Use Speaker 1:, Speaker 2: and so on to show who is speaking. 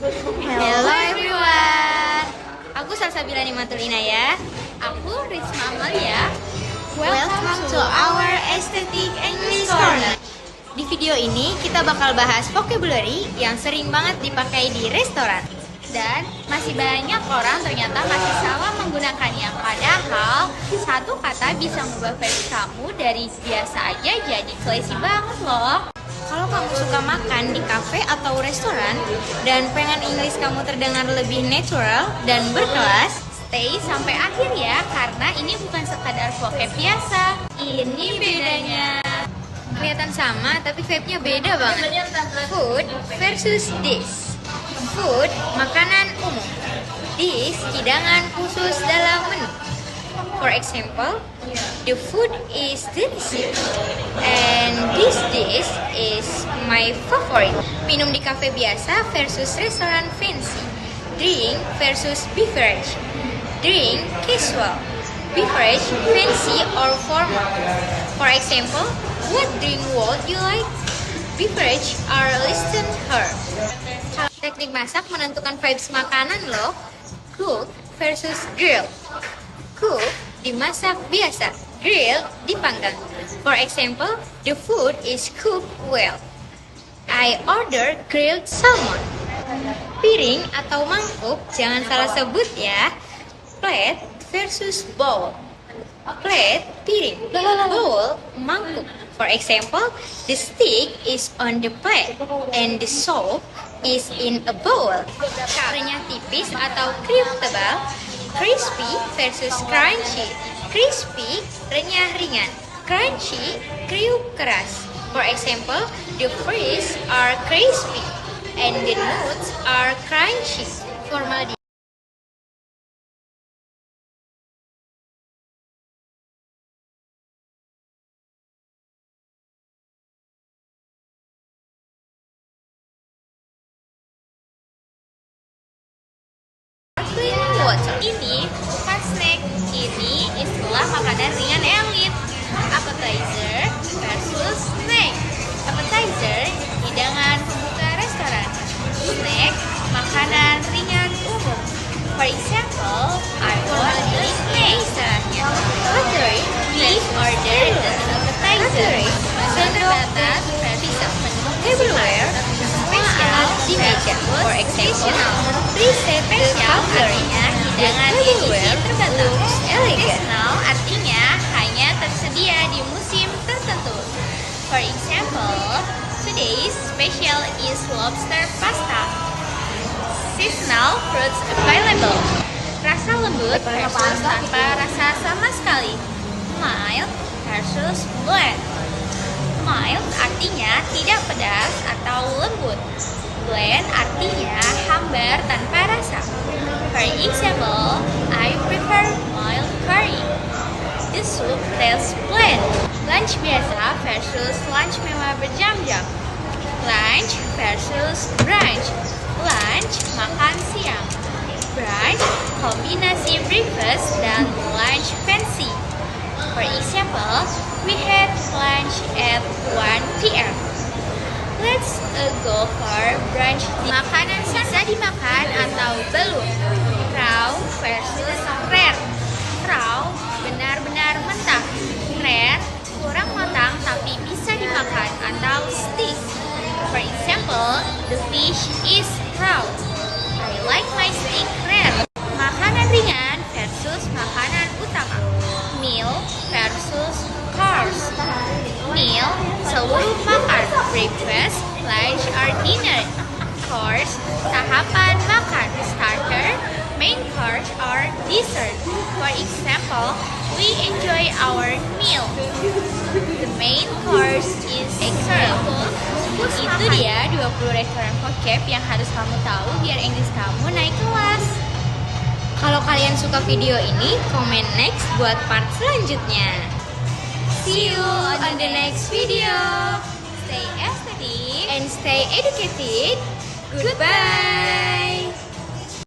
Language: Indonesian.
Speaker 1: Hello everyone. Aku Salsabila Nimatulina ya.
Speaker 2: Aku Risma Amalia.
Speaker 1: Welcome to our Aesthetic English Corner. Di video ini kita bakal bahas vocabulary yang sering banget dipakai di restoran.
Speaker 2: Dan masih banyak orang ternyata masih salah menggunakannya. Padahal satu kata bisa mengubah versi kamu dari biasa aja jadi classy banget loh.
Speaker 1: Kalau kamu suka makan di cafe atau restoran dan pengen English kamu terdengar lebih natural dan berkelas,
Speaker 2: Stay sampai akhir ya, karena ini bukan sekadar vocab biasa. Ini bedanya.
Speaker 1: kelihatan sama tapi vibe-nya beda banget. Food versus dish. Food, makanan umum. Dish, hidangan khusus dalam menu. For example, the food is delicious and this dish is my favorite. Minum di cafe biasa versus restoran fancy. Drink versus beverage. Drink casual. Beverage fancy or formal. For example, what drink would you like? Beverage are listed here. Teknik masak menentukan vibes makanan loh. Cook versus grill. Cook dimasak biasa, grill dipanggang. For example, the food is cooked well. I order grilled salmon. Piring atau mangkuk jangan salah sebut ya. Plate versus bowl. Plate, piring. Bowl, mangkuk. For example, the steak is on the plate and the soup is in a bowl. Renyah tipis atau krim tebal. Crispy versus crunchy. Crispy, renyah ringan. Crunchy, kriuk keras. For example, the fruits are crispy and the nuts are crunchy. Formal
Speaker 2: water. Ini bukan snack, ini istilah makanan ringan elit. Appetizer versus snack. Appetizer, hidangan pembuka restoran. Snack, makanan ringan umum. For example, I want a snack. Cutlery, we order an appetizer. Menu terbatas versus menu tableware. Spesial di meja. For example, preset spesial artinya hidangan edisi terbatas. Seasonal artinya hanya tersedia di musim tertentu. For example, today's special is lobster pasta. Seasonal fruits available. Rasa lembut versus tanpa rasa sama sekali. Mild versus bland. Mild artinya tidak pedas atau lembut. Bland artinya hambar tanpa rasa. For example, I prefer mild curry. The soup tastes bland. Lunch biasa versus lunch mewah berjam-jam. Lunch versus brunch. Lunch, makan siang. Brunch, kombinasi breakfast dan lunch fancy. For example, we had lunch at 1 p.m. Let's go for brunch. Makanan bisa dimakan atau belum. Raw versus rare. Raw benar-benar mentah. Rare kurang matang tapi bisa dimakan atau steak. For example, the fish is raw. I like my steak rare. Makanan ringan versus makanan utama. Meal versus course. Meal, seluruh makan. Breakfast, lunch, or dinner. Course, tahapan makan. Starter, main course, or dessert. For example, we enjoy our meal. The main course is dessert. Itu dia 20 restoran vocab yang harus kamu tahu biar English kamu naik kelas.
Speaker 1: Kalau kalian suka video ini, komen next buat part selanjutnya. See you on the next video.
Speaker 2: Stay aesthetic
Speaker 1: And stay educated. Goodbye.